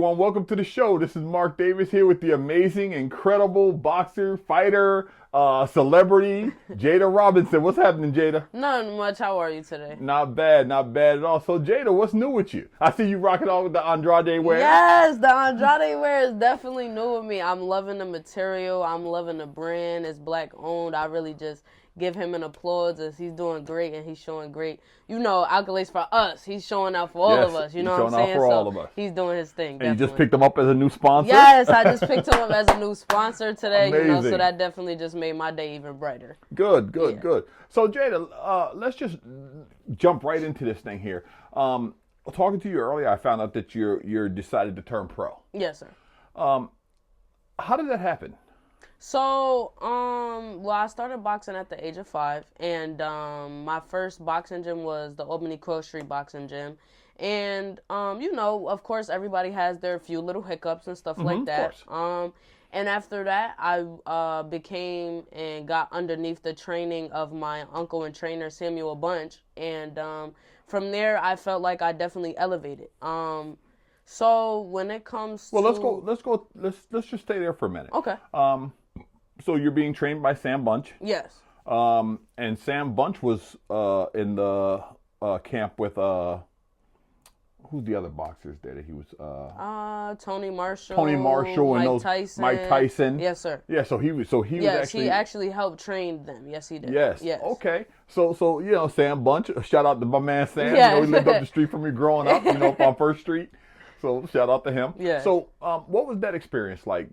everyone. Welcome to the show. This is Mark Davis here with the amazing, incredible boxer, fighter, celebrity, Jadah Robinson. What's happening, Jadah? Not much. How are you today? Not bad at all. So, Jadah, what's new with you? I see you rocking all with the Andrade wear. Yes, the Andrade wear is definitely new with me. I'm loving the material. I'm loving the brand. It's black owned. I really just give him an applause as he's doing great and he's showing great, accolades for us. He's showing out for all of us. You know what I'm saying? He's showing out for all of us. He's doing his thing. And definitely. you just picked him up as a new sponsor? Yes, I just picked him up as a new sponsor today. Amazing. So that definitely just made my day even brighter. Good. So, Jadah, let's just jump right into this thing here. Talking to you earlier, I found out that you're decided to turn pro. Yes, sir. How did that happen? So, I started boxing at the age of 5, and my first boxing gym was the Albany Quill Street Boxing Gym. And, of course, everybody has their few little hiccups and stuff like that. Of course. And after that, I became and got underneath the training of my uncle and trainer, Samuel Bunch. And from there, I felt like I definitely elevated. So when it comes to... Well, let's just stay there for a minute. Okay. So you're being trained by Sam Bunch. Yes. And Sam Bunch was in the camp with who's the other boxers there that he was? Tony Marshall. Mike Tyson. Yes, sir. Yeah. So he was actually. He actually helped train them. Yes, he did. Yes. Okay. So Sam Bunch. Shout out to my man Sam. Yeah. He lived up the street from me growing up. Up on First Street. So shout out to him. Yeah. So what was that experience like?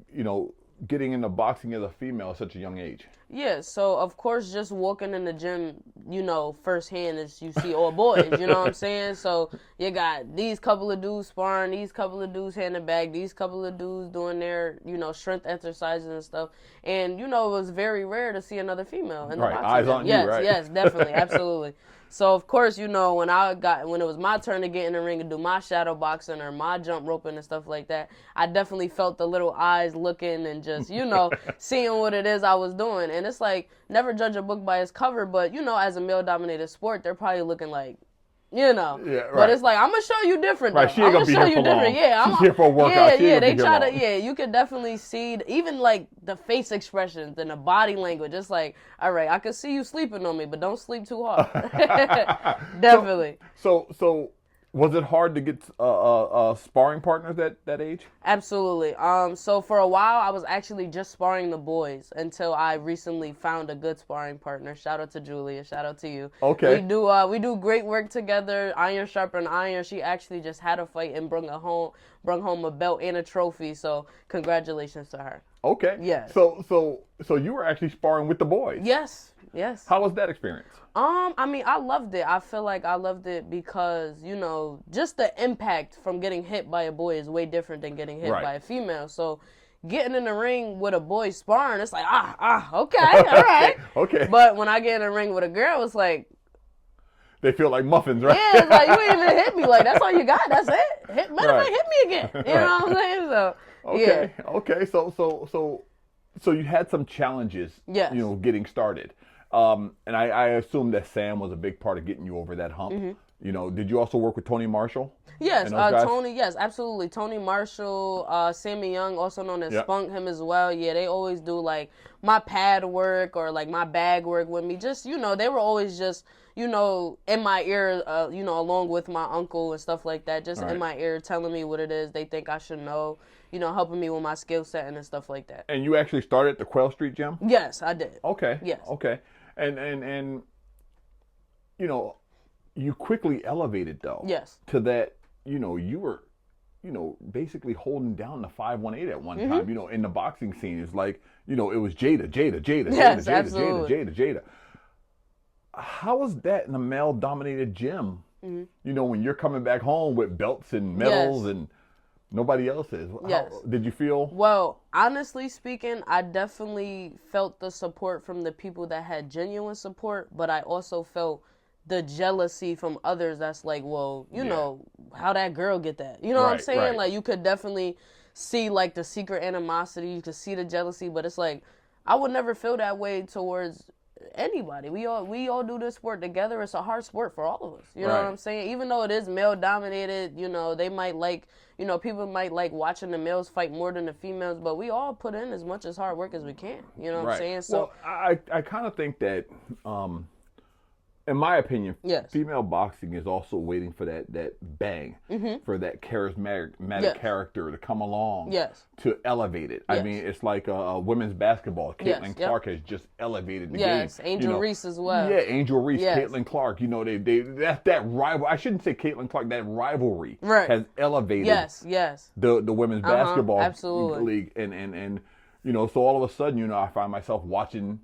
Getting into boxing as a female at such a young age? Yeah, so of course just walking in the gym, firsthand is you see all boys, you know what I'm saying? So you got these couple of dudes sparring, these couple of dudes handing back, these couple of dudes doing their, strength exercises and stuff. And, it was very rare to see another female in the boxing eyes gym. on Yes, you, right? Yes, definitely, absolutely. So, of course, when it was my turn to get in the ring and do my shadow boxing or my jump roping and stuff like that, I definitely felt the little eyes looking and just, seeing what it is I was doing. And it's like, never judge a book by its cover, but, as a male-dominated sport, they're probably looking like, Yeah, right. But it's like, I'm going to show you different, though. Right, she ain't going to be here for long. Yeah, she's here for a workout. You could definitely see, even, like, the face expressions and the body language. It's like, all right, I can see you sleeping on me, but don't sleep too hard. Definitely. So was it hard to get sparring partners at that age? Absolutely. So for a while, I was actually just sparring the boys until I recently found a good sparring partner. Shout out to Julia. Shout out to you. Okay. We do great work together. Iron sharpen iron. She actually just had a fight and brung home a belt and a trophy. So congratulations to her. Okay. Yes. So you were actually sparring with the boys. Yes. How was that experience? I loved it. I feel like I loved it because, just the impact from getting hit by a boy is way different than getting hit by a female. So getting in the ring with a boy sparring, it's like, okay, all right. Okay. But when I get in the ring with a girl, it's like, they feel like muffins, right? Yeah, it's like, you ain't even hit me. Like, that's all you got. That's it. Matter of fact, hit me again. You know what I'm saying? So, okay. Yeah. Okay. So you had some challenges, yes. Getting started. And I assume that Sam was a big part of getting you over that hump. Mm-hmm. Did you also work with Tony Marshall? Yes, Tony, yes, absolutely. Tony Marshall, Sammy Young, also known as Spunk, him as well. Yeah, they always do, like, my pad work or, like, my bag work with me. Just, they were always just, in my ear, along with my uncle and stuff like that, just in my ear telling me what it is they think I should know, helping me with my skill set and stuff like that. And you actually started at the Quail Street Gym? Yes, I did. Okay. Yes. Okay. And you quickly elevated, though. Yes. To that, you were, basically holding down the 518 at one time, in the boxing scene. It's like, it was Jadah. Yes, absolutely. Jadah. How is that in a male-dominated gym? Mm-hmm. When you're coming back home with belts and medals and nobody else is. Yes. How did you feel? Well, honestly speaking, I definitely felt the support from the people that had genuine support, but I also felt the jealousy from others that's like, well, how that girl get that? You know what I'm saying? Right. Like, you could definitely see, like, the secret animosity. You could see the jealousy, but it's like, I would never feel that way towards anybody. We all do this sport together. It's a hard sport for all of us. You know Right. what I'm saying? Even though it is male dominated, they might like, people might like watching the males fight more than the females, but we all put in as much as hard work as we can. You know what I'm saying? So well, I kind of think that, in my opinion, yes. female boxing is also waiting for that bang, for that charismatic character to come along, to elevate it. I mean, it's like women's basketball. Caitlin Clark has just elevated the game. Yes, Angel Reese as well. Yeah, Angel Reese, Caitlin Clark. That rival. I shouldn't say Caitlin Clark. That rivalry has elevated. The women's basketball league, and so all of a sudden, I find myself watching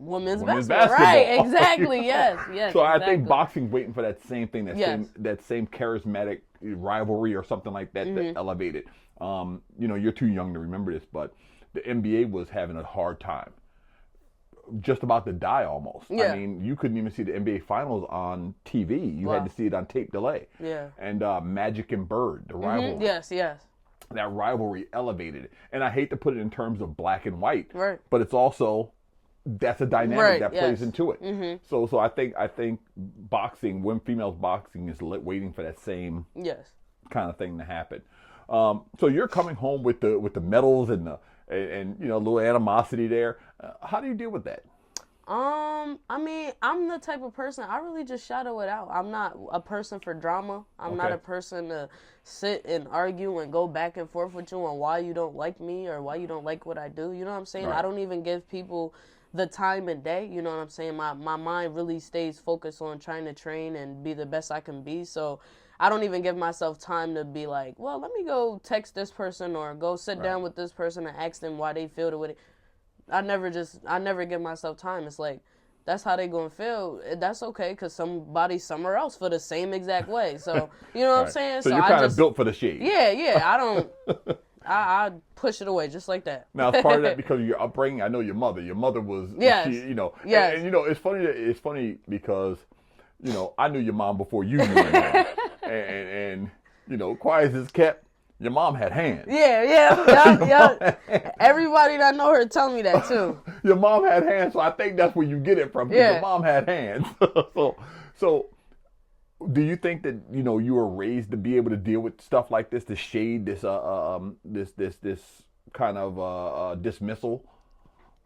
women's basketball. Right, exactly, yes. So I think boxing's waiting for that same thing, that same charismatic rivalry or something like that to elevate it. You're too young to remember this, but the NBA was having a hard time. Just about to die almost. I mean, you couldn't even see the NBA Finals on TV. You had to see it on tape delay. And Magic and Bird, the rivalry. Yes. That rivalry elevated it. And I hate to put it in terms of black and white, but it's also... that's a dynamic that plays into it. So I think boxing, females boxing is waiting for that same kind of thing to happen. So you're coming home with the medals and a little animosity there. How do you deal with that? I mean, I'm the type of person, I really just shadow it out. I'm not a person for drama. I'm not a person to sit and argue and go back and forth with you on why you don't like me or why you don't like what I do. You know what I'm saying? I don't even give people the time and day, you know what I'm saying? My mind really stays focused on trying to train and be the best I can be. So I don't even give myself time to be like, well, let me go text this person or go sit down with this person and ask them why they feel the way. I never give myself time. It's like, that's how they gonna feel. That's okay, because somebody somewhere else feel the same exact way. So, you know what I'm saying? So you're kind of built for the shade. Yeah. I don't... I push it away just like that. Now, it's part of that because of your upbringing. I know your mother. Your mother was, and it's funny because, I knew your mom before you knew your mom. and quiet as it's kept, your mom had hands. Yeah. Everybody that know her tell me that too. Your mom had hands, so I think that's where you get it from. Because your mom had hands. So. Do you think that you were raised to be able to deal with stuff like this, the shade, this kind of dismissal?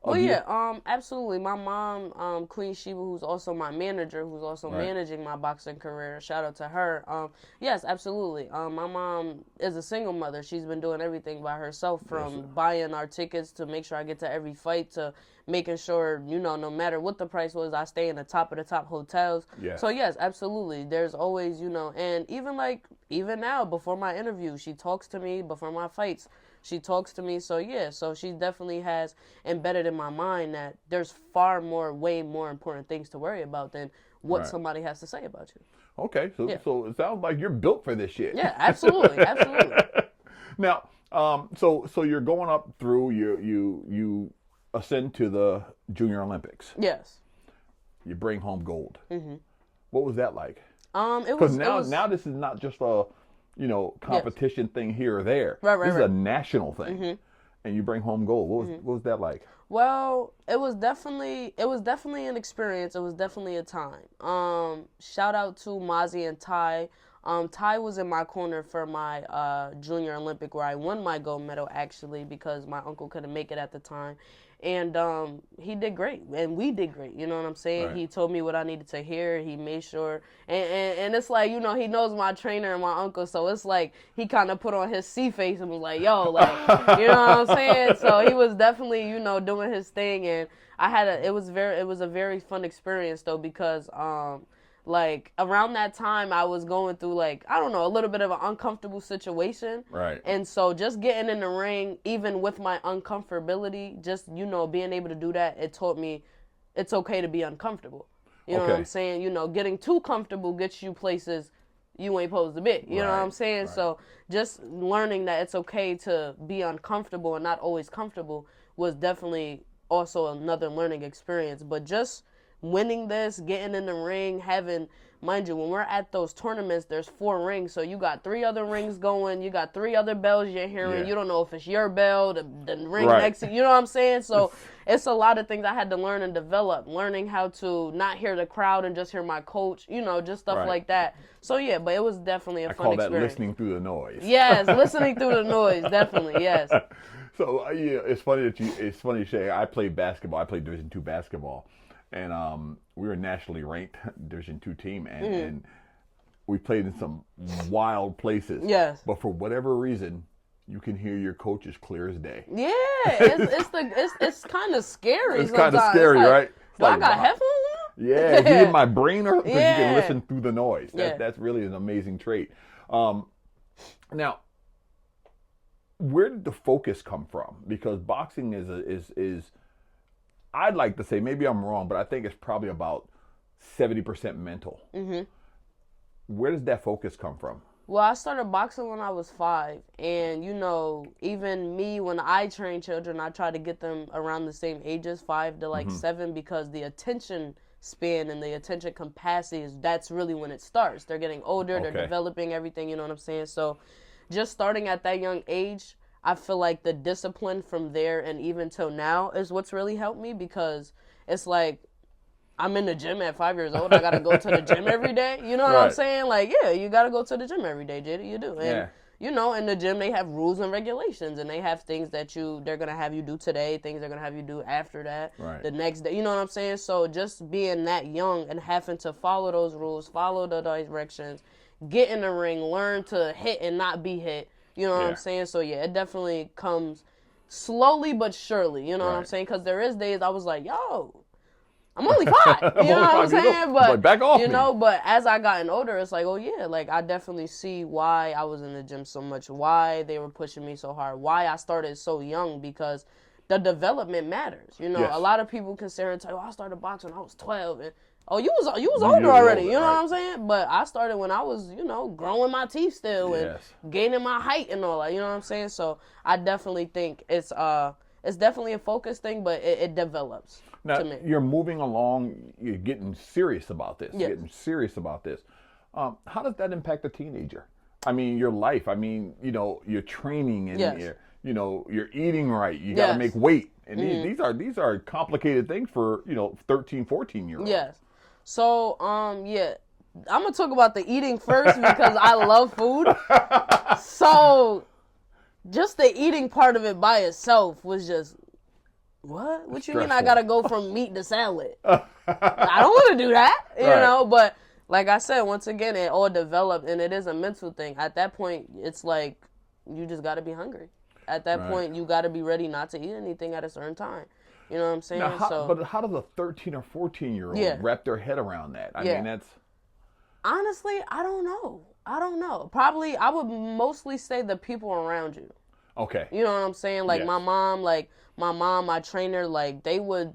Well, absolutely. My mom, Queen Sheba, who's also my manager, who's also managing my boxing career. Shout out to her. Yes, absolutely. My mom is a single mother. She's been doing everything by herself, from buying our tickets to make sure I get to every fight to making sure, no matter what the price was, I stay in the top of the top hotels. So yes, absolutely. There's always, and even now before my interview, she talks to me before my fights. She talks to me, so she definitely has embedded in my mind that there's way more important things to worry about than what somebody has to say about you. Okay, so it sounds like you're built for this shit. Yeah, absolutely. Now, so you're going up through, you ascend to the Junior Olympics. Yes. You bring home gold. What was that like? Because now this is not just a competition thing here or there. This is a national thing, and you bring home gold. What was that like? Well, it was definitely an experience. It was definitely a time. Shout out to Mozzie and Ty. Ty was in my corner for my Junior Olympic, where I won my gold medal, actually, because my uncle couldn't make it at the time. And he did great, and we did great. You know what I'm saying? He told me what I needed to hear. He made sure, and it's like, he knows my trainer and my uncle, so it's like he kind of put on his C face and was like, yo, like, you know what I'm saying? So he was definitely, doing his thing, and it was a very fun experience though, because around that time I was going through a little bit of an uncomfortable situation. And so just getting in the ring, even with my uncomfortability, just, being able to do that, it taught me it's okay to be uncomfortable. You know what I'm saying? Getting too comfortable gets you places you ain't supposed to be. You know what I'm saying? So just learning that it's okay to be uncomfortable and not always comfortable was definitely also another learning experience. But just winning this, getting in the ring, having, mind you, when we're at those tournaments, there's 4 rings. So you got 3 other rings going. You got 3 other bells you're hearing. Yeah. You don't know if it's your bell, the ring next to you. You know what I'm saying? So it's a lot of things I had to learn and develop. Learning how to not hear the crowd and just hear my coach, just stuff like that. So, yeah, but it was definitely a fun experience. I call that listening through the noise. Yes, listening through the noise, definitely, yes. So, it's funny you say, I played basketball. I played Division II basketball. And we were a nationally ranked Division II team, and we played in some wild places. Yes. But for whatever reason, you can hear your coach as clear as day. Yeah, it's kind of scary. It's kind of scary, right? Do I got headphones on? Yeah, is he in my brain, or because you can listen through the noise? That's really an amazing trait. Now, where did the focus come from? Because boxing is I'd like to say, maybe I'm wrong, but I think it's probably about 70% mental. Mm-hmm. Where does that focus come from? Well, I started boxing when I was 5. And, even me, when I train children, I try to get them around the same ages, 5 to 7, because the attention span and the attention capacity, that's really when it starts. They're getting older, they're developing everything, you know what I'm saying? So just starting at that young age, I feel like the discipline from there and even till now is what's really helped me, because it's like I'm in the gym at 5 years old. I got to go to the gym every day. You know what I'm saying? Like, yeah, you got to go to the gym every day, Jadah. You do. And, in the gym, they have rules and regulations, and they have things that they're going to have you do today, things they're going to have you do after that, the next day. You know what I'm saying? So just being that young and having to follow those rules, follow the directions, get in the ring, learn to hit and not be hit. You know what I'm saying? So, yeah, it definitely comes slowly but surely. You know what I'm saying? Because there is days I was like, yo, I'm only 5. You know what I'm saying? But, back off but as I gotten older, it's like, oh, yeah, like I definitely see why I was in the gym so much, why they were pushing me so hard, why I started so young, because the development matters. A lot of people can sit here and tell you, I started boxing when I was 12. And, you was older already, you know what I'm saying? But I started when I was, growing my teeth still and gaining my height and all that, you know what I'm saying? So I definitely think it's definitely a focus thing, but it develops to me. You're moving along, you're getting serious about this. Yes. Getting serious about this. How does that impact a teenager? I mean, your life. I mean, your training and you're eating right. You got to make weight. And these are complicated things for, 13, 14-year-olds. Yes. So, I'm going to talk about the eating first because I love food. So, just the eating part of it by itself was just, what? What you mean I got to go from meat to salad? I don't want to do that, you know, but like I said, once again, it all developed, and it is a mental thing. At that point, it's like you just got to be hungry. At that point, you got to be ready not to eat anything at a certain time. You know what I'm saying? Now, but how does a 13 or 14-year-old wrap their head around that? I mean, that's... Honestly, I don't know. Probably, I would mostly say the people around you. Okay. You know what I'm saying? Like, my mom, my trainer, like, they would,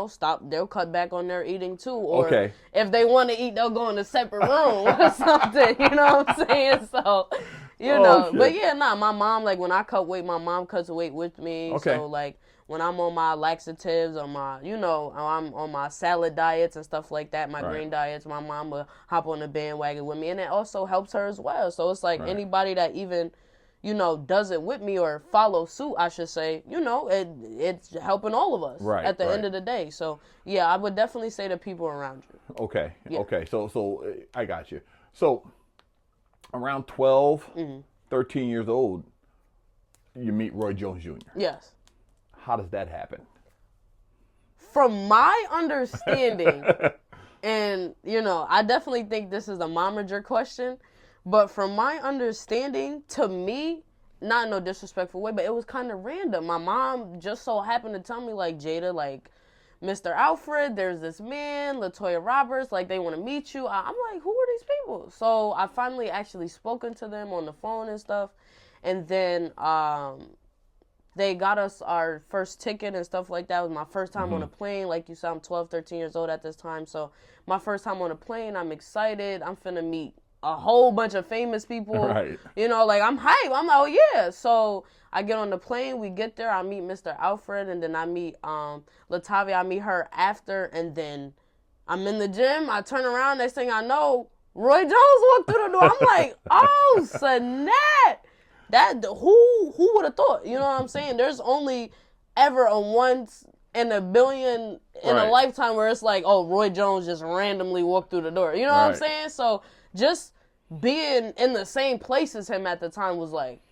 stop. They'll cut back on their eating, too. Or if they want to eat, they'll go in a separate room or something. You know what I'm saying? So... but my mom, like, when I cut weight, my mom cuts weight with me. Okay. So, like, when I'm on my laxatives or my, I'm on my salad diets and stuff like that, my green diets, my mom will hop on the bandwagon with me. And it also helps her as well. So, it's like anybody that even, does it with me or follow suit, I should say, it's helping all of us at the end of the day. So, yeah, I would definitely say the people around you. Okay. Yeah. Okay. So I got you. So, around 12, 13 years old, you meet Roy Jones Jr. Yes. How does that happen? From my understanding, and, I definitely think this is a momager question, but from my understanding, to me, not in no disrespectful way, but it was kind of random. My mom just so happened to tell me, like, Jadah, like, Mr. Alfred, there's this man, LaToya Roberts, like, they want to meet you. I'm like, who are these people? So I finally actually spoken to them on the phone and stuff. And then they got us our first ticket and stuff like that. It was my first time on a plane. Like you said, I'm 12, 13 years old at this time. So my first time on a plane, I'm excited. I'm finna meet a whole bunch of famous people. Right. Like, I'm hyped. I'm like, oh, yeah. So I get on the plane. We get there. I meet Mr. Alfred, and then I meet Latavia. I meet her after, and then I'm in the gym. I turn around. Next thing I know, Roy Jones walked through the door. I'm like, oh, snap. That who would have thought? You know what I'm saying? There's only ever a once in a billion in a lifetime where it's like, oh, Roy Jones just randomly walked through the door. You know what I'm saying? So just being in the same place as him at the time was like,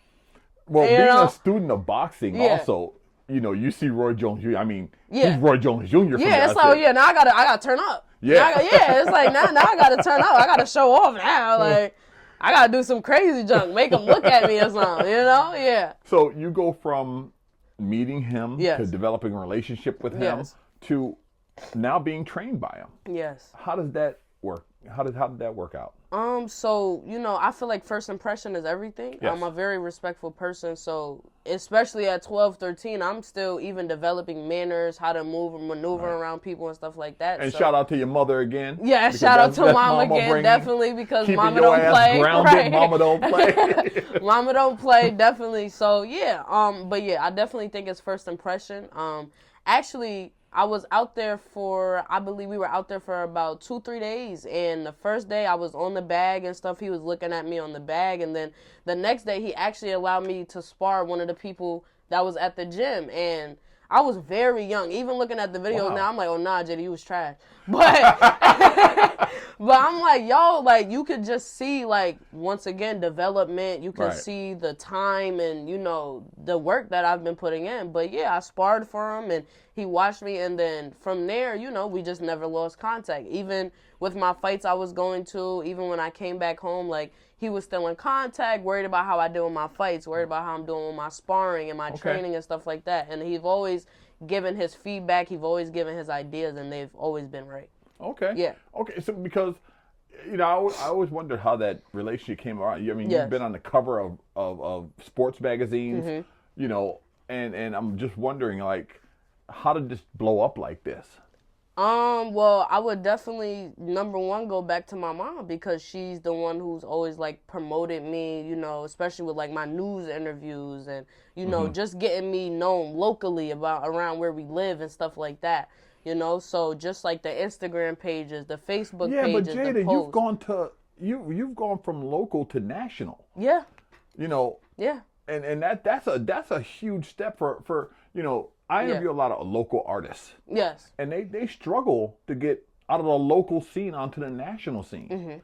well, being a student of boxing also. You know, you see Roy Jones Jr. I mean, he's Roy Jones Jr. Yeah, it's like, now I gotta turn up. Yeah, it's like now I gotta turn up. I gotta show off now. Like, I gotta do some crazy junk, make them look at me or something. You know? Yeah. So you go from meeting him to developing a relationship with him to now being trained by him. Yes. How does that work? How did that work out? So, you know, I feel like first impression is everything. Yes. I'm a very respectful person, so especially at 12, 13, I'm still even developing manners, how to move and maneuver around people and stuff like that. And shout out to your mother again. Yeah, shout out to Mama again, definitely, because Mama don't play. Grounded, Mama don't play. Mama don't play, definitely. So yeah, but yeah, I definitely think it's first impression. Actually, I was out there I believe we were out there for about 2-3 days. And the first day I was on the bag and stuff. He was looking at me on the bag. And then the next day he actually allowed me to spar one of the people that was at the gym. And I was very young. Even looking at the videos now, I'm like, oh, nah, Jadah, you was trash. But, but I'm like, yo, like, you could just see, like, once again, development. You can see the time and, you know, the work that I've been putting in. But, yeah, I sparred for him, and he watched me. And then from there, you know, we just never lost contact. Even with my fights I was going to, even when I came back home, like, he was still in contact, worried about how I do in my fights, worried about how I'm doing with my sparring and my training and stuff like that. And he's always given his feedback. He's always given his ideas, and they've always been right. Okay. Yeah. Okay, so because, you know, I always wondered how that relationship came around. I mean, you've been on the cover of sports magazines, you know, and I'm just wondering, like, how did this blow up like this? Well, I would definitely, number one, go back to my mom, because she's the one who's always, like, promoted me, you know, especially with, like, my news interviews and, you know, just getting me known locally around where we live and stuff like that, you know? So just, like, the Instagram pages, the Facebook pages, but Jadah, the posts. you've gone from local to national. Yeah. You know. Yeah. And that's a huge step for you know, I interview a lot of local artists. Yes. And they struggle to get out of the local scene onto the national scene.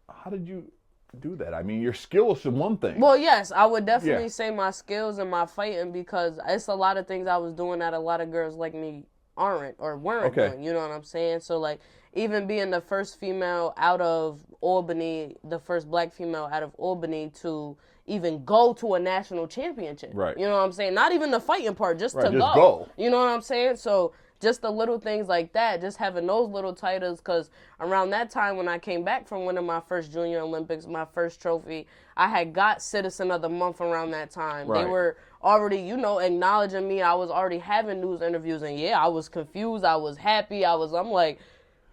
How did you do that? I mean, your skills is one thing. Well, yes, I would definitely say my skills and my fighting, because it's a lot of things I was doing that a lot of girls like me aren't or weren't doing. You know what I'm saying? So, like, even being the first female out of Albany, the first black female out of Albany to even go to a national championship. Right. You know what I'm saying? Not even the fighting part, just to just go. You know what I'm saying? So just the little things like that, just having those little titles, because around that time when I came back from winning my first Junior Olympics, my first trophy, I had got Citizen of the Month around that time. They were already, you know, acknowledging me. I was already having news interviews, and I was confused. I was happy. I'm like,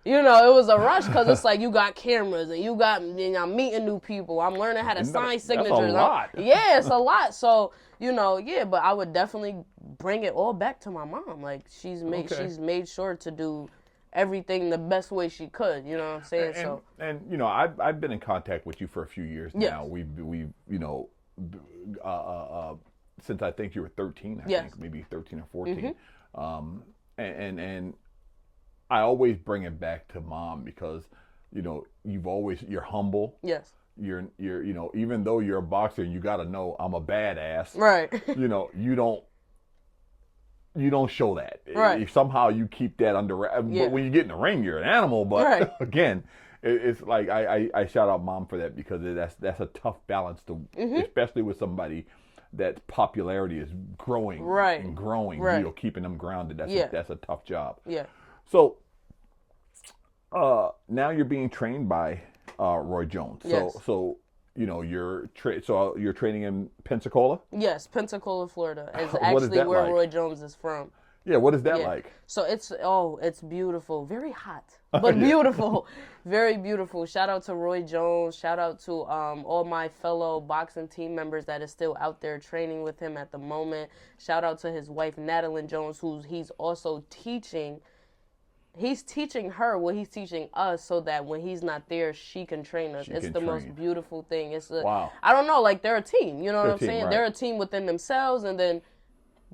you know, it was a rush, because it's like you got cameras and I'm meeting new people. I'm learning how to sign signatures. That's a lot. It's a lot. So, you know, but I would definitely bring it all back to my mom. Like, she's made sure to do everything the best way she could. You know what I'm saying? And you know, I've been in contact with you for a few years now. We've you know, since I think you were 13. I think maybe 13 or 14. And I always bring it back to mom, because, you know, you're humble. Yes. You're you know, even though you're a boxer, you got to know I'm a badass. Right. You know, you don't show that. Right. Somehow you keep that under wraps. But when you get in the ring, you're an animal. But again, it's like I shout out mom for that, because that's a tough balance to, especially with somebody that popularity is growing and growing. You know, keeping them grounded. That's a tough job. Yeah. So now you're being trained by Roy Jones. So you know, you're training in Pensacola? Yes, Pensacola, Florida is actually where Roy Jones is from. Yeah, what is that like? So it's beautiful. Very hot, but beautiful. Very beautiful. Shout out to Roy Jones. Shout out to all my fellow boxing team members that is still out there training with him at the moment. Shout out to his wife, Natalie Jones, he's also teaching he's teaching her what he's teaching us so that when he's not there, she can train us. It's the most beautiful thing. Wow. I don't know, like, they're a team. You know what I'm saying? Right. They're a team within themselves, and then,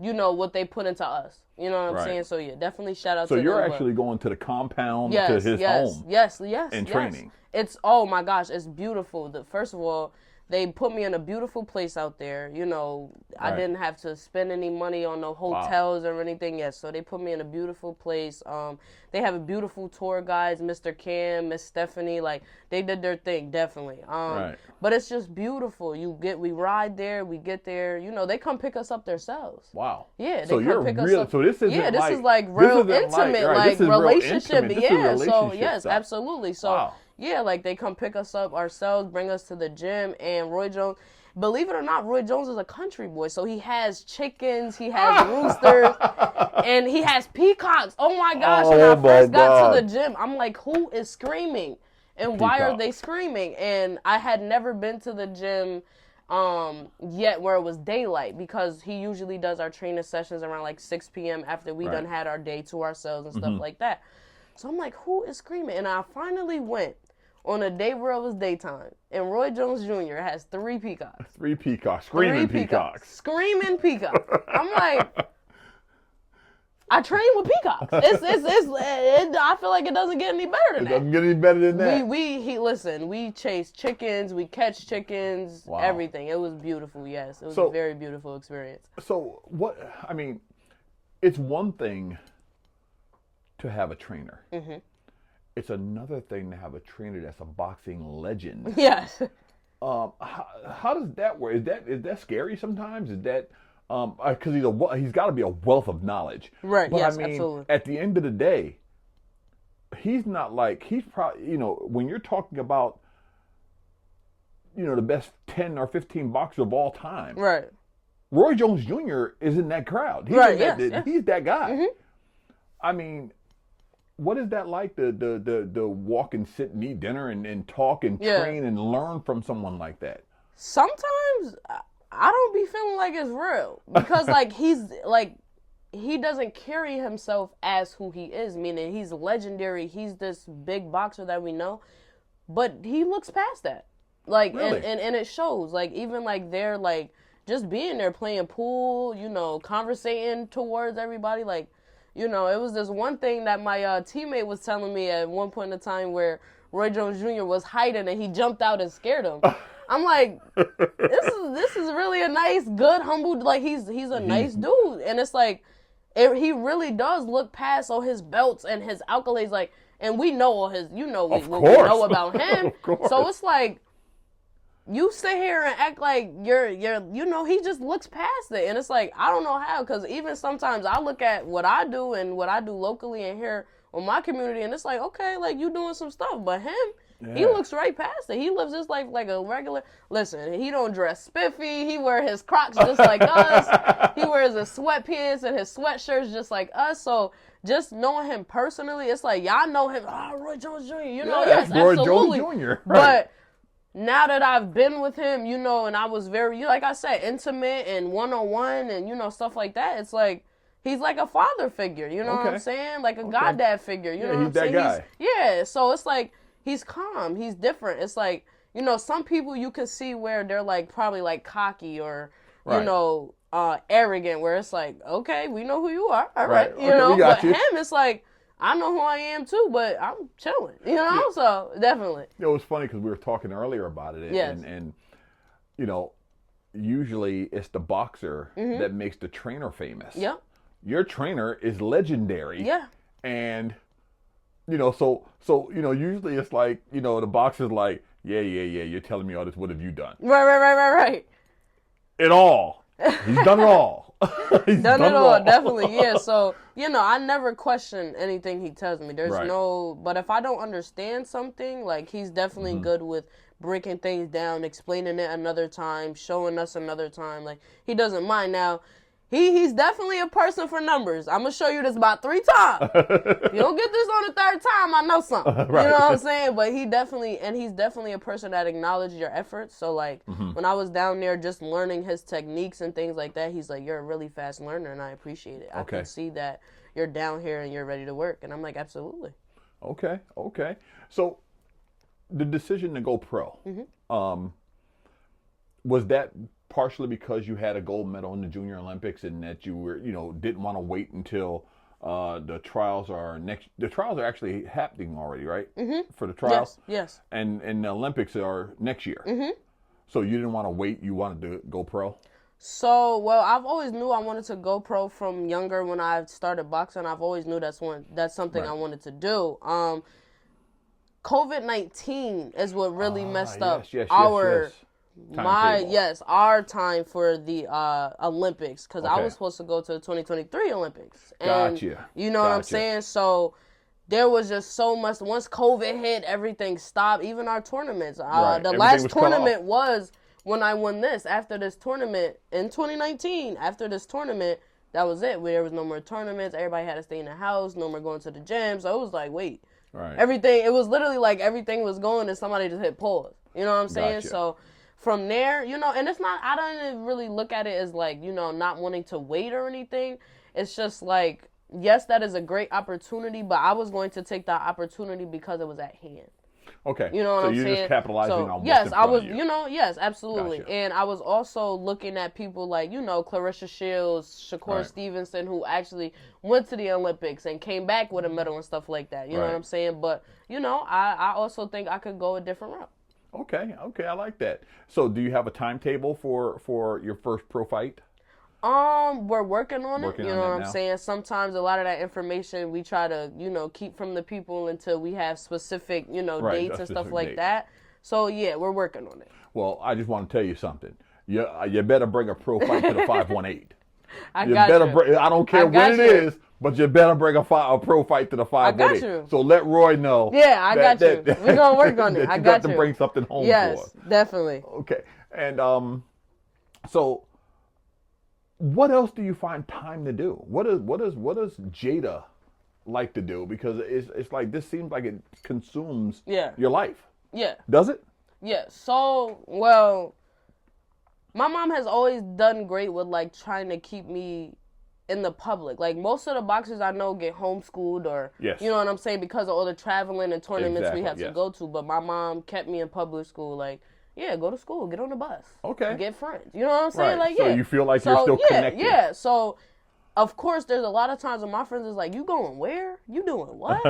you know, what they put into us. You know what I'm saying? So, yeah, definitely shout out to them. So you're actually going to the compound to his home. Yes. And training. It's, oh, my gosh, it's beautiful. First of all, they put me in a beautiful place out there. You know, I didn't have to spend any money on no hotels or anything. Yes, so they put me in a beautiful place. They have a beautiful tour guides, Mr. Cam, Miss Stephanie. Like, they did their thing, definitely. But it's just beautiful. We ride there, we get there. You know, they come pick us up themselves. Wow. Yeah, they come pick us up. So this isn't this is like real intimate, like relationship. Yeah, so yes, stuff. Absolutely. So. Yeah, like, they come pick us up ourselves, bring us to the gym, and Roy Jones, believe it or not, Roy Jones is a country boy, so he has chickens, he has roosters, and he has peacocks. Oh, my gosh, when I first got to the gym, I'm like, who is screaming? And why are they screaming? And I had never been to the gym yet where it was daylight, because he usually does our training sessions around, like, 6 p.m. after we done had our day to ourselves and stuff like that. So I'm like, who is screaming? And I finally went on a day where it was daytime, and Roy Jones Jr. has 3 peacocks. 3 peacocks. Screaming peacocks. Screaming peacocks. I'm like, I train with peacocks. I feel like it doesn't get any better than that. It doesn't get any better than that. We chase chickens, we catch chickens, everything. It was beautiful, yes. It was a very beautiful experience. So it's one thing to have a trainer. Mm-hmm. It's another thing to have a trainer that's a boxing legend. Yes. How does that work? Is that scary sometimes? Is that because he's got to be a wealth of knowledge. Right. But yes. I mean, absolutely. At the end of the day, he's probably when you're talking about the best 10 or 15 boxers of all time. Right. Roy Jones Jr. is in that crowd. He's He's that guy. Mm-hmm. I mean, what is that like to walk and sit and eat dinner and talk and train and learn from someone like that? Sometimes I don't be feeling like it's real, because like he doesn't carry himself as who he is, meaning he's legendary, he's this big boxer that we know, but he looks past that. Like, really? and it shows, like, even like they're like just being there playing pool, conversating towards everybody, like, it was this one thing that my teammate was telling me at one point in time where Roy Jones Jr. was hiding and he jumped out and scared him. I'm like, this is really a nice, good, humble, like, he's a nice dude. And it's like, he really does look past all his belts and his accolades, like, and we know all his, what we know about him. So it's like, you sit here and act like you're he just looks past it. And it's like, I don't know how, because even sometimes I look at what I do and what I do locally and here on my community, and it's like, okay, like, you doing some stuff, but him, he looks right past it. He lives his life like a regular, listen, he don't dress spiffy, he wear his Crocs just like us, he wears his sweatpants and his sweatshirts just like us, so just knowing him personally, it's like, y'all know him, Roy Jones Jr., yes, Roy absolutely. Jones Jr., right. But now that I've been with him, and I was very, like I said, intimate and one-on-one and, stuff like that, it's like, he's like a father figure, what I'm saying? Like a goddad figure, you know what I'm saying? He's that guy. So it's like, he's calm, he's different. It's like, some people you can see where they're like, probably like cocky or, arrogant, where it's like, okay, we know who you are, all right. But him, it's like, I know who I am too, but I'm chilling, so definitely. It was funny because we were talking earlier about it, and usually it's the boxer that makes the trainer famous. Yeah. Your trainer is legendary. Yeah. And, so usually it's like, the boxer's like, yeah, you're telling me all this, what have you done? Right. It all. He's done it all. He's done it all, definitely, yeah. So, I never question anything he tells me. There's but if I don't understand something, like, he's definitely good with breaking things down, explaining it another time, showing us another time. Like, he doesn't mind. Now, he's definitely a person for numbers. I'm going to show you this about 3 times. If you don't get this on the 3rd time, I know something. Right. You know what I'm saying? But he's definitely a person that acknowledges your efforts. So, like, when I was down there just learning his techniques and things like that, he's like, you're a really fast learner, and I appreciate it. I can see that, you're down here and you're ready to work. And I'm like, absolutely. Okay. So the decision to go pro, was that partially because you had a gold medal in the Junior Olympics and that you were, didn't want to wait until the trials are next? The trials are actually happening already, right? For the trials? Yes. And the Olympics are next year. So you didn't want to wait, you wanted to go pro? So, well, I've always knew I wanted to go pro from younger. When I started boxing, I've always knew that's something I wanted to do. COVID-19 is what really messed up our time for the Olympics, because I was supposed to go to the 2023 Olympics. And you know what I'm saying? So there was just so much. Once COVID hit, everything stopped, even our tournaments. The last tournament was when I won this. After this tournament in 2019, after this tournament, that was it. There was no more tournaments. Everybody had to stay in the house, no more going to the gym. So it was like, wait. Everything, it was literally like everything was going and somebody just hit pause. You know what I'm saying? So from there, and it's not, I don't really look at it as like, not wanting to wait or anything. It's just like, yes, that is a great opportunity, but I was going to take that opportunity because it was at hand. Okay. You know what I'm saying? So you're just capitalizing on what's yes, in front I was, of you. Yes, absolutely. Gotcha. And I was also looking at people like, Clarissa Shields, Shakur Stevenson, who actually went to the Olympics and came back with a medal and stuff like that. You know what I'm saying? But, I also think I could go a different route. Okay, I like that. So do you have a timetable for your first pro fight? We're working on it. You know what I'm saying? Sometimes a lot of that information we try to, keep from the people until we have specific, dates and stuff like that. So yeah, we're working on it. Well, I just want to tell you something. You better bring a pro fight to the 518. I don't care when it is, but you better bring a pro fight to the 518. I got you. So let Roy know. Yeah, I got you. We're gonna work on it. I got you. To bring something home for us. Yes, definitely. Okay, and so. What else do you find time to do? What does Jadah like to do? Because it's like this seems like it consumes your life. Yeah. Does it? Yeah. So, well, my mom has always done great with like trying to keep me in the public. Like most of the boxers I know get homeschooled or you know what I'm saying, because of all the traveling and tournaments we have to go to. But my mom kept me in public school, like. Yeah, go to school, get on the bus. Okay. Get friends. You know what I'm saying? Like, So you feel like you're still connected. Yeah. So, of course, there's a lot of times when my friends is like, you going where? You doing what?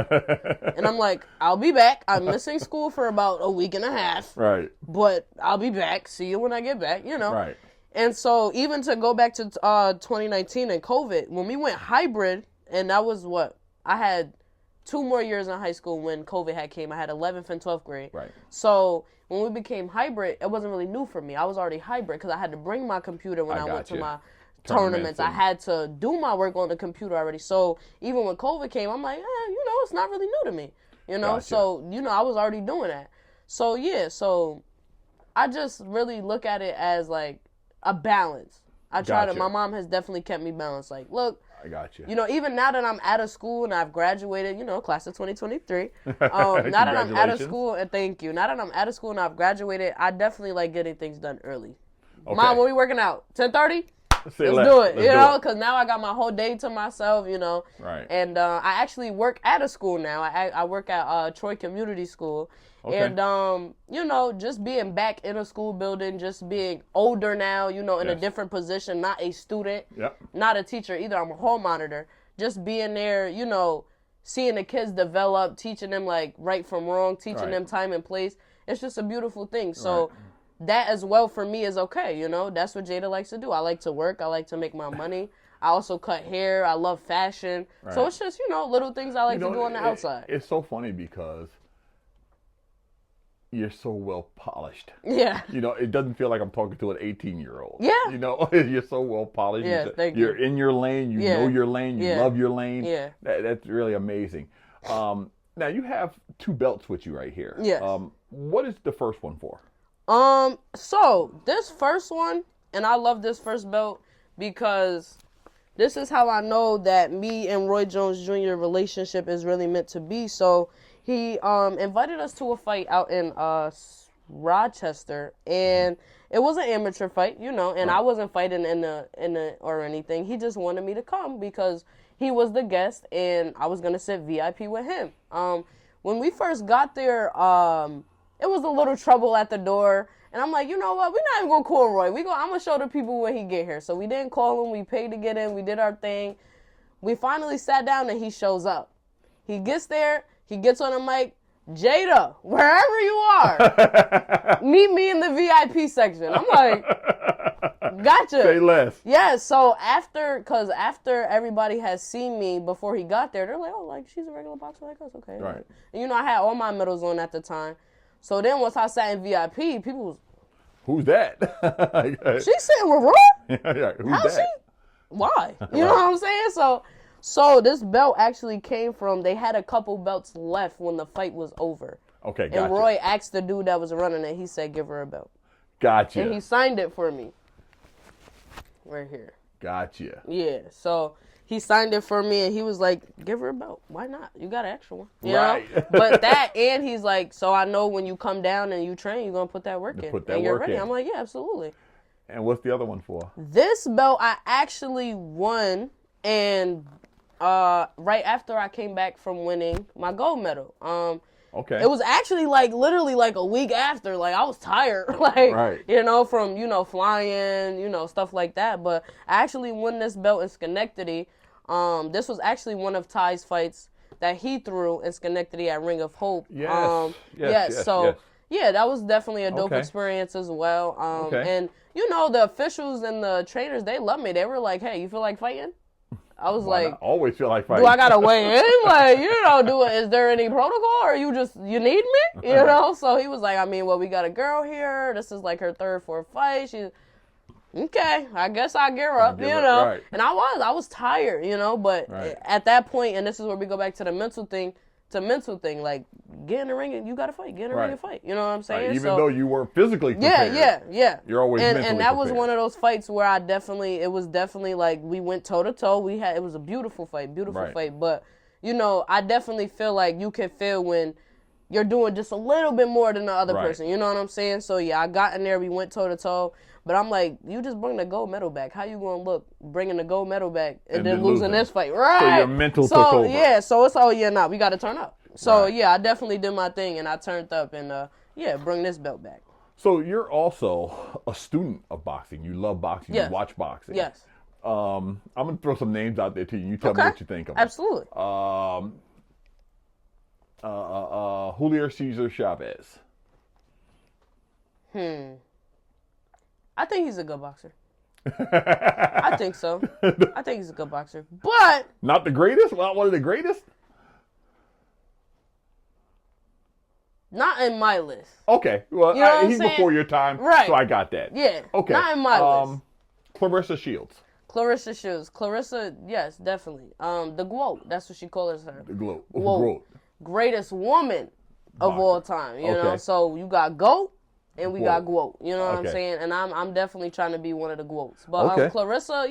And I'm like, I'll be back. I'm missing school for about a week and a half. Right. But I'll be back. See you when I get back, Right. And so, even to go back to 2019 and COVID, when we went hybrid, and that was what? I had 2 more years in high school when COVID came. I had 11th and 12th grade. Right. So when we became hybrid, it wasn't really new for me. I was already hybrid because I had to bring my computer when I went to my tournaments. I had to do my work on the computer already. So even when COVID came, I'm like, it's not really new to me. So, I was already doing that. So, yeah, so I just really look at it as like a balance. My mom has definitely kept me balanced. Like, look, I got you. Even now that I'm out of school and I've graduated, class of 2023. Now that I'm out of school, and thank you. Now that I'm out of school and I've graduated, I definitely like getting things done early. Okay. Mom, when we working out? 10:30? Let's do it. Because now I got my whole day to myself, Right. And I actually work at a school now. I work at Troy Community School. Okay. And, just being back in a school building, just being older now, in a different position, not a student, not a teacher either. I'm a hall monitor. Just being there, seeing the kids develop, teaching them, like, right from wrong, teaching them time and place. It's just a beautiful thing. So that as well for me is okay, That's what Jadah likes to do. I like to work. I like to make my money. I also cut hair. I love fashion. Right. So it's just, little things I like to do on the outside. It's so funny because you're so well polished. Yeah. It doesn't feel like I'm talking to an 18-year-old. Yeah. You're so well polished. Yeah, you're in your lane. You know your lane. You love your lane. Yeah. That's really amazing. Now, you have 2 belts with you right here. Yes. What is the first one for? So this first one, and I love this first belt because this is how I know that me and Roy Jones Jr. relationship is really meant to be. So he invited us to a fight out in Rochester, and it was an amateur fight, and I wasn't fighting in the or anything. He just wanted me to come because he was the guest, and I was gonna sit VIP with him. When we first got there, it was a little trouble at the door, and I'm like, you know what? We're not even gonna call Roy. I'm gonna show the people when he get here. So we didn't call him. We paid to get in. We did our thing. We finally sat down, and he shows up. He gets there. He gets on the mic. Jadah, wherever you are, meet me in the VIP section. I'm like, gotcha. Say less. Yeah, so after everybody has seen me before he got there, they're like, oh, like, she's a regular boxer like us, okay. Right. And, you know, I had all my medals on at the time. So then once I sat in VIP, people was, who's that? she's sitting with Roy? Yeah, who's How's that? she? Why? You know what I'm saying? So this belt actually came from, they had a couple belts left when the fight was over. Okay, gotcha. And Roy asked the dude that was running it, he said, give her a belt. Gotcha. And he signed it for me. Right here. Gotcha. Yeah, so he signed it for me, and he was like, give her a belt. Why not? You got an extra one. You know? But that, and he's like, so I know when you come down and you train, you're going to put that work in. Put that and you're work ready. in. I'm like, yeah, absolutely. And what's the other one for? This belt I actually won, and right after I came back from winning my gold medal. Okay. It was actually literally a week after. Like, I was tired, right. You know, from, you know, flying, you know, stuff like that. But I actually won this belt in Schenectady. This was actually one of Ty's fights that he threw in Schenectady at Ring of Hope. Yes. Yeah, that was definitely a dope experience as well. And, you know, the officials and the trainers, they loved me. They were like, hey, you feel like fighting? I was like, I always feel like fighting. Do I gotta weigh in? Like, you know, is there any protocol, or you need me? You know? So he was like, I mean, well, we got a girl here. This is like her third, fourth fight. She's okay. I guess I gear up, you know. Right. And I was tired, you know. But at that point, and this is where we go back to the mental thing. Like, get in the ring and you gotta fight. Get in the ring and fight. You know what I'm saying? Even though you weren't physically prepared. Yeah. You're always mentally and that prepared. was one of those fights where it was definitely like we went toe to toe. It was a beautiful fight. But, you know, I definitely feel like you can feel when you're doing just a little bit more than the other person. You know what I'm saying? So yeah, I got in there, we went toe to toe. But I'm like, you just bring the gold medal back. How you gonna look bringing the gold medal back and then losing this fight, right? So your mental took over. Yeah, so it's we got to turn up. So yeah, I definitely did my thing and I turned up and bring this belt back. So you're also a student of boxing. You love boxing. You watch boxing. Yes. I'm gonna throw some names out there to you. You tell me what you think of them. Absolutely. Julio Cesar Chavez. I think he's a good boxer. I think so. I think he's a good boxer. But not the greatest? Not one of the greatest? Not in my list. Okay. Well, you know he's before your time, so I got that. Yeah. Okay. Not in my list. Clarissa Shields. Clarissa, yes, definitely. The GWOAT, that's what she calls her. The GWOAT. Greatest woman of all time, you know? So you got GOAT and we got GWOAT, you know what I'm saying? And I'm definitely trying to be one of the GWOATs. But Clarissa,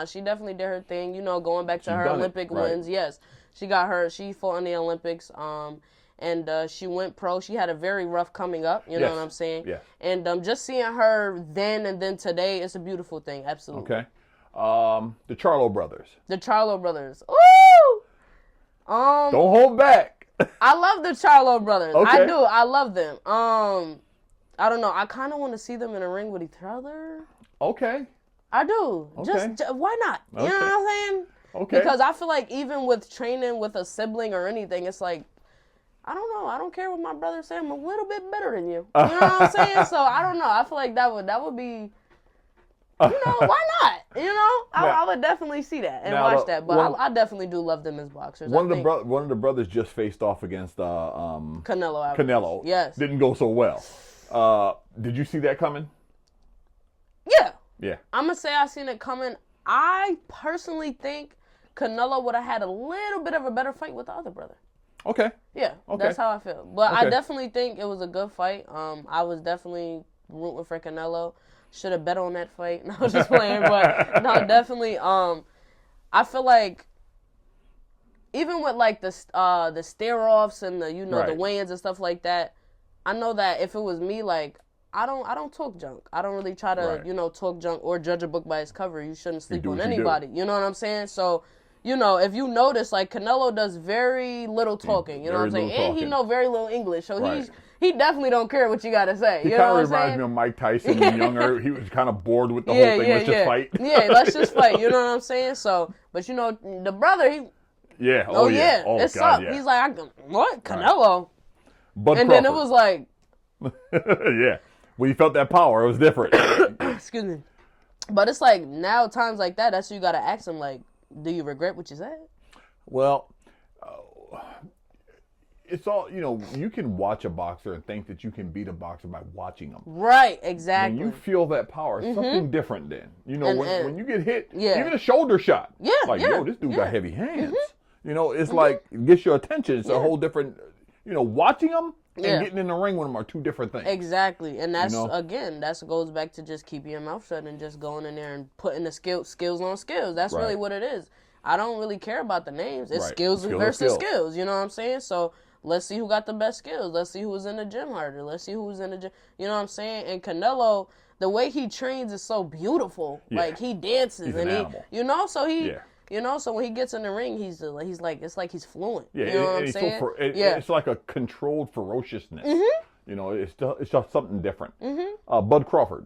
she definitely did her thing, you know, going back to her Olympic wins. Yes, she fought in the Olympics. And she went pro. She had a very rough coming up, you know what I'm saying? Yeah. And just seeing her then and then today, it's a beautiful thing, absolutely. Okay. The Charlo brothers. Ooh! Don't hold back. I love the Charlo brothers. Okay. I do. I love them. I don't know. I kind of want to see them in a ring with each other. Okay. I do. Okay. Just why not? You know what I'm saying? Okay. Because I feel like even with training with a sibling or anything, it's like, I don't know. I don't care what my brother say. I'm a little bit better than you. You know what I'm saying? So I don't know. I feel like that would be, you know, why not? You know, I would definitely see that and watch that. But I definitely do love them as boxers. One of the brothers just faced off against Canelo. Yes. Didn't go so well. Did you see that coming? Yeah. Yeah. I'm gonna say I seen it coming. I personally think Canelo would have had a little bit of a better fight with the other brother. Okay. Yeah, that's how I feel. But I definitely think it was a good fight. I was definitely rooting for Canelo. Should have bet on that fight. No, I was just playing. But no, definitely. I feel like even with like the stare-offs and the the weigh-ins and stuff like that, I know that if it was me, like I don't talk junk. I don't really try to talk junk or judge a book by its cover. You shouldn't sleep on anybody. You know what I'm saying? So, you know, if you notice, like, Canelo does very little talking, you know what I'm saying? And he know very little English, so he definitely don't care what you got to say. He kind of reminds me of Mike Tyson when younger. He was kind of bored with the whole thing. Let's just fight. Yeah, let's just fight. You know what I'm saying? So, but, you know, the brother, he... Yeah. Oh, yeah. Oh, it's God, up. yeah. He's like, what? Canelo? Bud and Crawford. Then it was like... Yeah. When you felt that power, it was different. Excuse me. But it's like, now, times like that, that's what you got to ask him, like, do you regret what you said? Well, it's all, you know, you can watch a boxer and think that you can beat a boxer by watching them. Right, exactly. When you feel that power, it's something different then. You know, when you get hit, even a shoulder shot. Yeah, like, yo, this dude got heavy hands. You know, it's like, it gets your attention. It's a whole different, you know, watching them and getting in the ring with them are two different things. Exactly. And that's, again, that goes back to just keeping your mouth shut and just going in there and putting the skills on skills. That's really what it is. I don't really care about the names. It's skills versus skills. You know what I'm saying? So let's see who got the best skills. Let's see who's in the gym harder. Let's see who's in the gym. You know what I'm saying? And Canelo, the way he trains is so beautiful. Yeah. Like, he dances. He's an animal. You know, so he... Yeah. You know, so when he gets in the ring, he's like, it's like he's fluent. Yeah, you know what I'm saying? It's like a controlled ferociousness. You know, it's just something different. Bud Crawford.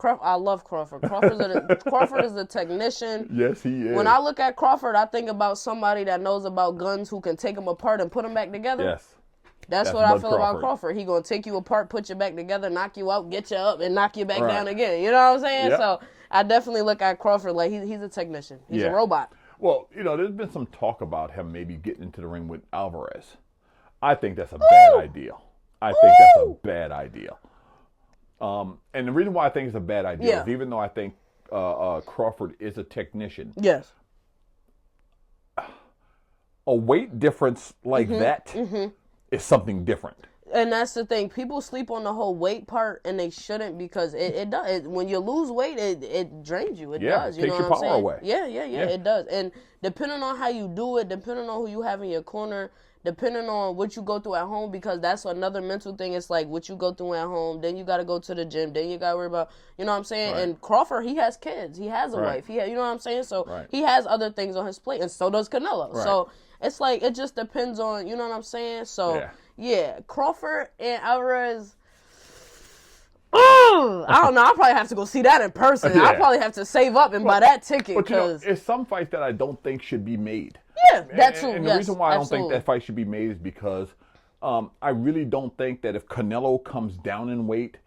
I love Crawford. Crawford is a technician. Yes, he is. When I look at Crawford, I think about somebody that knows about guns who can take them apart and put them back together. Yes. That's what I feel about Crawford. He gonna take you apart, put you back together, knock you out, get you up, and knock you back down again. You know what I'm saying? Yep. So I definitely look at Crawford like he's a technician. He's a robot. Well, you know, there's been some talk about him maybe getting into the ring with Alvarez. I think that's a bad idea. And the reason why I think it's a bad idea is even though I think Crawford is a technician. Yes. A weight difference like that is something different. And that's the thing. People sleep on the whole weight part, and they shouldn't, because it does. When you lose weight, it drains you. It does. You takes know your what I'm power saying? away. Yeah, it does. And depending on how you do it, depending on who you have in your corner, depending on what you go through at home, because that's another mental thing. It's like what you go through at home, then you got to go to the gym, then you got to worry about, you know what I'm saying? Right. And Crawford, he has kids. He has a wife. You know what I'm saying? So he has other things on his plate, and so does Canelo. Right. So it's like, it just depends on, you know what I'm saying? So... Yeah, Crawford and Alvarez. I don't know. I'll probably have to go see that in person. I'll probably have to save up and buy that ticket. But you know, it's some fights that I don't think should be made. Yeah, that's true. And the reason why I don't think that fight should be made is because I really don't think that if Canelo comes down in weight,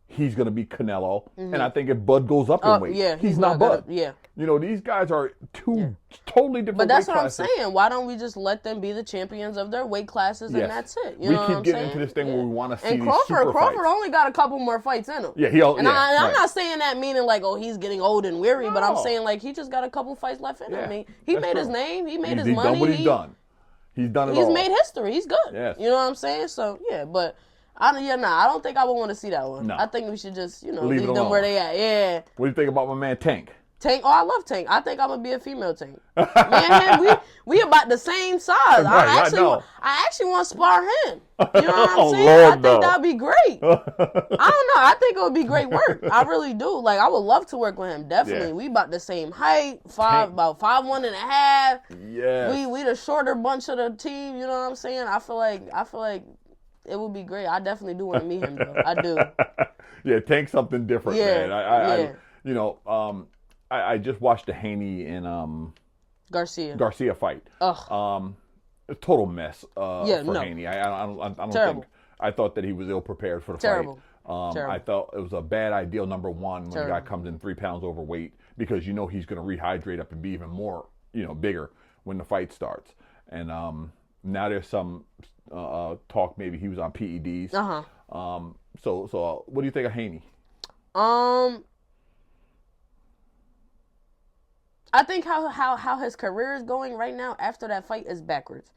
he's going to be Canelo. And I think if Bud goes up in weight, he's not Bud. You know, these guys are two totally different weight classes. But that's what I'm saying. Why don't we just let them be the champions of their weight classes, and that's it? You know what I'm saying? We keep getting into this thing where we want to see these super Crawford only got a couple more fights in him. Yeah, I'm not saying that meaning like, oh, he's getting old and weary, but I'm saying like he just got a couple fights left in him. I mean, he made his name. He made his money. He's done what he's done. He's done it all. He's made history. He's good. Yes. You know what I'm saying? So, yeah, but... I don't think I would want to see that one. No. I think we should just, leave them where they at. Yeah. What do you think about my man Tank? Tank, I love Tank. I think I'm gonna be a female Tank. Me and him, we about the same size. I actually want to spar him. You know what I'm saying? I think that'd be great. I don't know. I think it would be great work. I really do. Like, I would love to work with him. Definitely. Yeah. We about the same height. About 5'1.5". Yeah. We the shorter bunch of the team. You know what I'm saying? I feel like it would be great. I definitely do want to meet him, though. I do. Yeah, Tank's something different, man. I just watched the Haney and Garcia fight. Ugh. A total mess for Haney. I don't think. I thought that he was ill prepared for the fight. I thought it was a bad idea. Number one, when the guy comes in 3 pounds overweight, because he's going to rehydrate up and be even more bigger when the fight starts. And now there's some talk maybe he was on PEDs. So what do you think of Haney? I think how his career is going right now after that fight is backwards.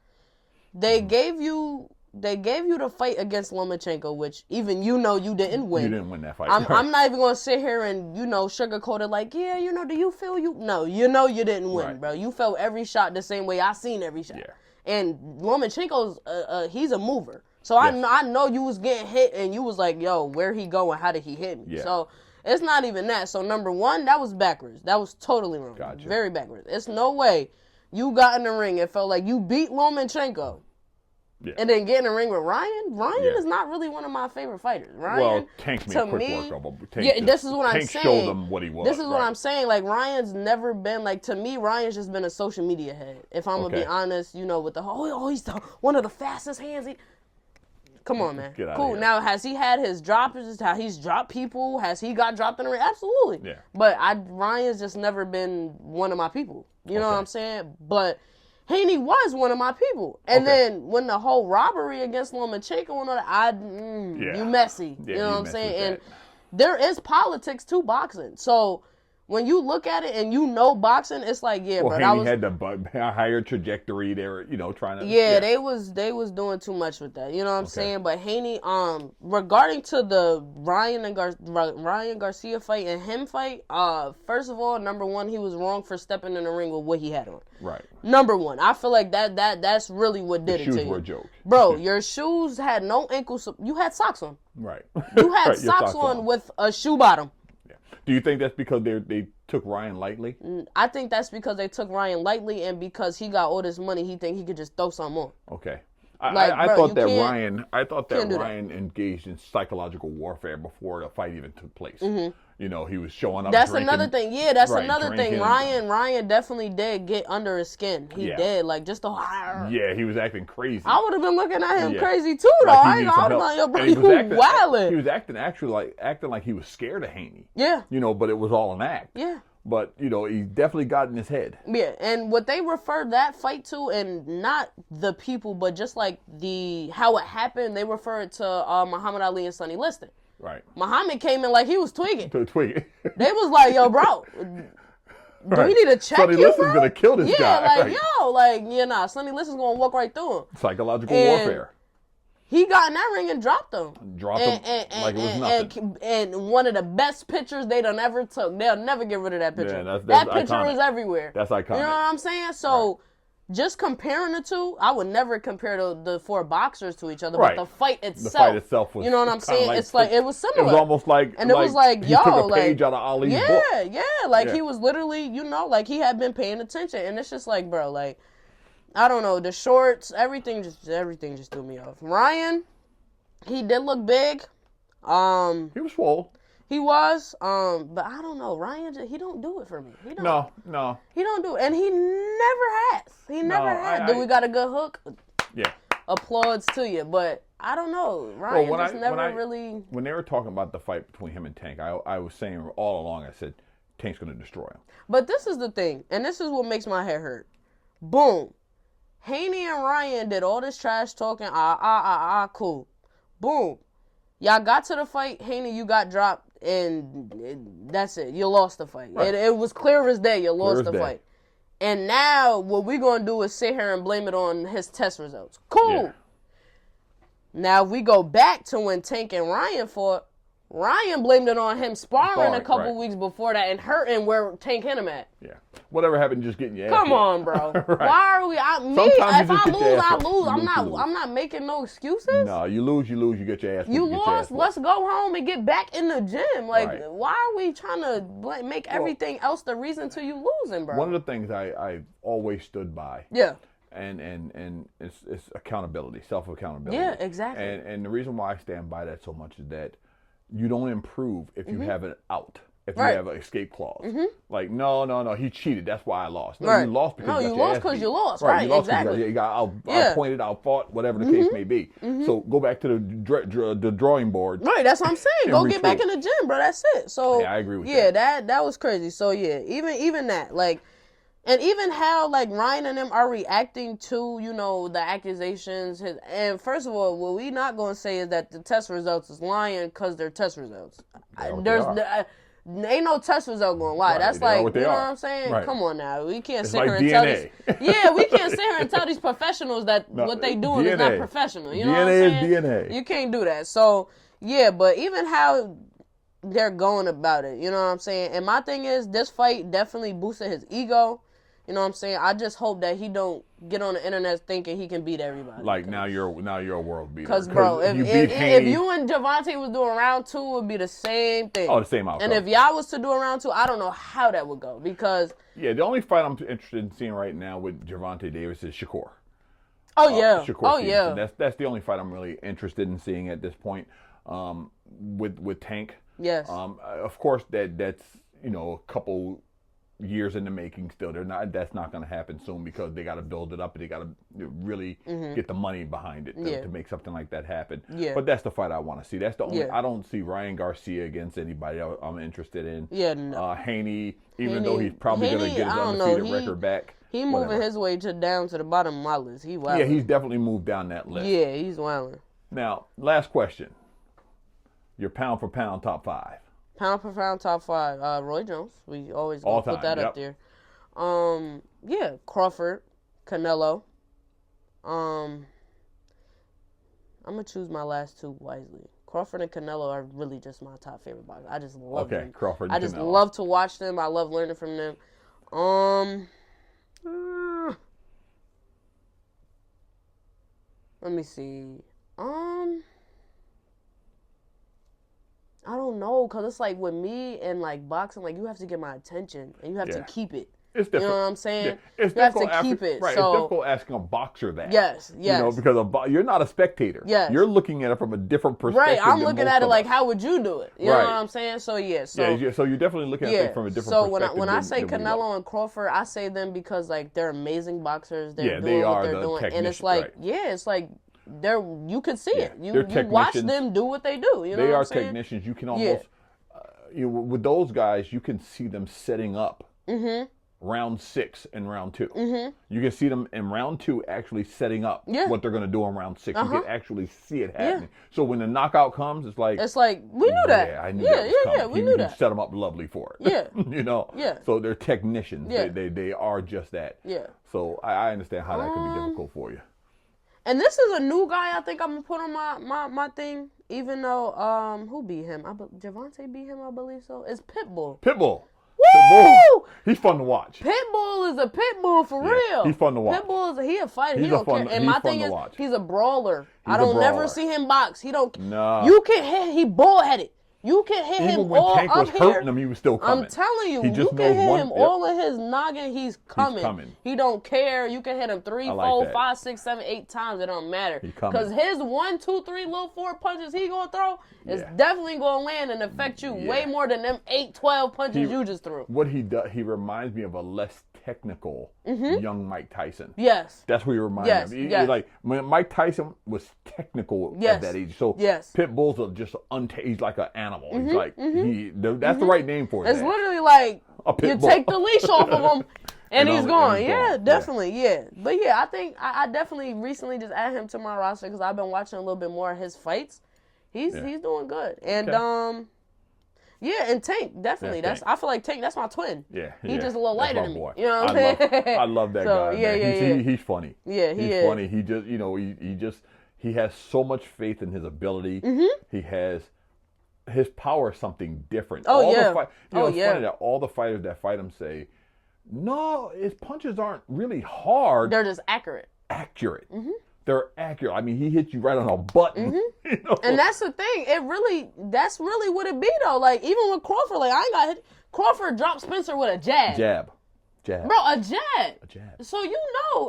They gave you the fight against Lomachenko, which even you didn't win. You didn't win that fight. I'm not even gonna sit here and sugarcoat it like, yeah, do you feel you? No, you didn't win, bro. You felt every shot the same way I seen every shot. Yeah. And Lomachenko's he's a mover. So yes. I know you was getting hit and you was like, yo, where he going? How did he hit me? Yeah. So it's not even that. So number one, that was backwards. That was totally wrong. Gotcha. Very backwards. It's no way you got in the ring, it felt like you beat Lomachenko. Yeah. And then get in the ring with Ryan. Ryan is not really one of my favorite fighters. Ryan, well, Tank made quick work of him. This is what I'm saying. Tank showed him what he was. This is what I'm saying. Like, Ryan's never been, like, to me, Ryan's just been a social media head. If I'm going to be honest, you know, with the whole, he's one of the fastest hands. Come on, man. Cool. Now, has he had his drops? How he's dropped people? Has he got dropped in the ring? Absolutely. Yeah. But Ryan's just never been one of my people. You know what I'm saying? But Haney was one of my people. And then when the whole robbery against Lomachenko and all that, you messy. Yeah, you know what I'm saying? And there is politics to boxing. So when you look at it and you know boxing, it's like, bro. Haney had the higher trajectory. They were, trying to. Yeah, they was doing too much with that. You know what I'm saying? But Haney, regarding to the Ryan Garcia fight and him fight, first of all, number one, he was wrong for stepping in the ring with what he had on. Right. Number one, I feel like that's really what did it to you. Shoes were a joke, bro. Your shoes had no ankles. You had socks on. Right. You had socks on with a shoe bottom. Do you think that's because they took Ryan lightly? I think that's because they took Ryan lightly, and because he got all this money, he think he could just throw something on. Okay. I thought that Ryan engaged in psychological warfare before the fight even took place. Mm-hmm. He was showing up. That's drinking, another thing. Yeah, that's another thing. Ryan definitely did get under his skin. He did, like, just the. Yeah, he was acting crazy. I would have been looking at him crazy too, though. I would have been like, yo, bro, you wildin'. He was acting like he was scared of Haney. Yeah. But it was all an act. Yeah. But, he definitely got in his head. Yeah, and what they refer that fight to, and not the people, but just like how it happened, they refer it to Muhammad Ali and Sonny Liston. Right. Muhammad came in like he was tweaking. Tweaking. They was like, yo, bro, do we need to check Sonny you, Liston's going to kill this guy. Yeah, Sonny Liston's going to walk right through him. Psychological warfare. He got in that ring and dropped him. Like it was nothing. And one of the best pictures they done ever took. They'll never get rid of that picture. Yeah, that picture is everywhere. That's iconic. You know what I'm saying? So just comparing the two, I would never compare the four boxers to each other. But the fight itself was, you know what I'm saying? It's like it was similar. It was almost like, and it was like, he took a page out of Ali's book. He was literally, like he had been paying attention, and it's just like, bro, like, I don't know, the shorts, everything just threw me off. Ryan, he did look big. He was swole. He was, but I don't know. Ryan, he don't do it for me. He don't. No. He don't do it, and he never has. He never had. Do we got a good hook? Yeah. Applause to you, but I don't know. Ryan never really. When they were talking about the fight between him and Tank, I was saying all along, I said, Tank's going to destroy him. But this is the thing, and this is what makes my head hurt. Boom. Haney and Ryan did all this trash talking. Cool. Boom. Y'all got to the fight. Haney, you got dropped, and that's it. You lost the fight. Right. It was clear as day. You lost the fight. And now what we're going to do is sit here and blame it on his test results. Cool. Yeah. Now, if we go back to when Tank and Ryan fought, Ryan blamed it on him sparring a couple weeks before that and hurting where Tank hit him at. Yeah. Whatever happened, just getting your ass Come on, bro. Why are we? If I lose, I lose. I'm not making no excuses. No, you lose, you get your ass. You lost. Let's go home and get back in the gym. Like, why are we trying to make everything else the reason to you losing, bro? One of the things I always stood by. Yeah. And it's accountability, self-accountability. Yeah, exactly. And the reason why I stand by that so much is that you don't improve if you have an out, if you have an escape clause. Mm-hmm. Like, no, he cheated. That's why I lost. No, you lost because you lost because you lost. Right, exactly. You got outpointed, outfought, whatever the case may be. Mm-hmm. So go back to the drawing board. Right, that's what I'm saying. Go get back in the gym, bro. That's it. So yeah, I agree with that. Yeah, that was crazy. So yeah, even that, like. And even how, like, Ryan and them are reacting to, the accusations. And first of all, what we not going to say is that the test results is lying because they're test results. Ain't no test result going to lie. That's like, you know what I'm saying? Right. Come on now. We can't sit here and tell these. Yeah, we can't sit here and tell these professionals that what they doing is not professional. You know what I'm saying? DNA is DNA. You can't do that. So, yeah, but even how they're going about it, you know what I'm saying? And my thing is, this fight definitely boosted his ego. You know what I'm saying? I just hope that he don't get on the internet thinking he can beat everybody. Like now you're a world beater. Because bro, if you and Javante was doing round 2, it would be the same thing. Oh, the same outcome. And if y'all was to do a round 2, I don't know how that would go because. Yeah, the only fight I'm interested in seeing right now with Javante Davis is Shakur. Oh yeah. Shakur Stevenson. Yeah. That's the only fight I'm really interested in seeing at this point. With Tank. Yes. Of course that's a couple years in the making still. That's not going to happen soon because they got to build it up and they got to really get the money behind it to make something like that happen. Yeah. But that's the fight I want to see. That's the only. Yeah. I don't see Ryan Garcia against anybody else I'm interested in. Yeah. No. Haney, though he's probably going to get his undefeated record back. He moving his way down to the bottom of my list. He wilding. Yeah, he's definitely moved down that list. Yeah, he's wilding. Now, last question. Your pound for pound top 5. Pound for pound top 5. Roy Jones. We always gonna put that up there. Yeah, Crawford, Canelo. I'm gonna choose my last 2 wisely. Crawford and Canelo are really just my top favorite boxers. I just love them. Crawford and I just Canelo. love to watch them. I love learning from them. Let me see. I don't know, cause it's like with me and like boxing, like you have to get my attention and you have to keep it. It's difficult. You know what I'm saying? Yeah. It's you have to keep it. Right. So, it's difficult asking a boxer that. Yes. Because you're not a spectator. Yes. You're looking at it from a different perspective. Right. I'm looking at it like, how would you do it? You know what I'm saying? So yeah. So so you're definitely looking at it from a different perspective. So when I say Canelo and Crawford, I say them because like they're amazing boxers. They're doing what they're doing, and it's like it's like. You can see it. You watch them do what they do. You know they what are I'm saying? technicians. You can almost, with those guys, you can see them setting up round 6 and round 2. You can see them in round 2 actually setting up what they're going to do in round 6. You can actually see it happening. So when the knockout comes, it's like we knew that. Yeah, I knew that was coming. We knew that. Set them up lovely for it. Yeah. So they're technicians. Yeah. They are just that. Yeah. So I understand how that can be difficult for you. And this is a new guy I think I'm going to put on my thing, even though, who beat him? Javante beat him, I believe so. It's Pitbull. Pitbull. Woo! Pitbull. He's fun to watch. Pitbull is a pitbull for real. He's fun to watch. Pitbull is a fighter. He don't care. And my thing is, he's a brawler. I don't never see him box. He don't. No. You can hit. He bullheaded. You can hit him all up here. Even when Tank was hurting him, he was still coming. I'm telling you, you can hit him all in his noggin. He's coming. He don't care. You can hit him 3, 4, 5, 6, 7, 8 times. It don't matter. Because his 1, 2, 3 little 4 punches he gonna throw is definitely gonna land and affect you way more than them 8, 12 punches you just threw. What he does, he reminds me of a less technical young Mike Tyson. Yes. That's what he reminds me of. Yes. Like when Mike Tyson was technical at that age. So Pitbull's just he's like an animal. He's like that's the right name for it. It's literally like you take the leash off of him and he's gone. Yeah, definitely. Yeah. But yeah, I think I definitely recently just added him to my roster because I've been watching a little bit more of his fights. He's doing good. And yeah, and Tank, definitely. I feel like Tank, that's my twin. Yeah. He's just a little lighter than me. You know what I'm saying? I love that guy. Yeah, he's funny. Yeah, he's funny. He just, he has so much faith in his ability. He has, his power is something different. Oh, it's funny that all the fighters that fight him say, no, his punches aren't really hard. They're just accurate. They're accurate. I mean, he hits you right on a button. And that's the thing. That's really what it be though. Like even with Crawford, like I ain't got hit. Crawford dropped Spencer with a jab. Bro, a jab. So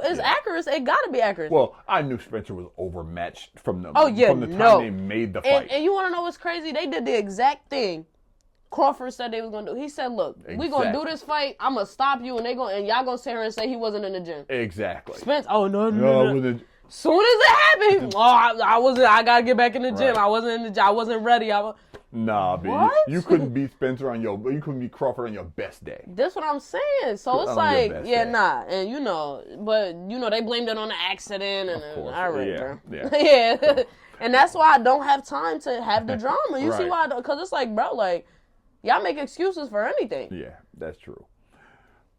it's accurate. It gotta be accurate. Well, I knew Spencer was overmatched from the time they made the fight. And you want to know what's crazy? They did the exact thing Crawford said they was gonna do. He said, "Look, we gonna do this fight. I'm gonna stop you, and y'all gonna sit here and say he wasn't in the gym." Exactly. Spence. Oh no. Soon as it happened, I wasn't. I gotta get back in the gym. I wasn't in the gym. I wasn't ready. Nah, B. You couldn't beat Spencer you couldn't beat Crawford on your best day. That's what I'm saying. So it's like, nah. And they blamed it on the accident and all right, bro. Yeah. And that's why I don't have time to have the drama. You see why? Because it's like, bro, like y'all make excuses for anything. Yeah, that's true.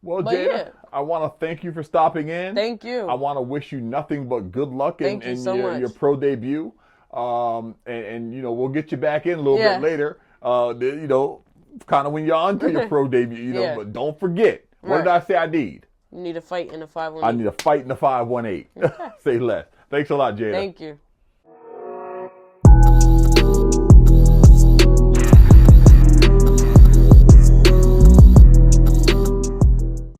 Well, Jadah, I want to thank you for stopping in. Thank you. I want to wish you nothing but good luck in your pro debut. And we'll get you back in a little bit later. Kind of when you're onto your pro debut, but don't forget. What did I say I need? You need a fight in the 518. I need a fight in the 518. Okay. Say less. Thanks a lot, Jadah. Thank you.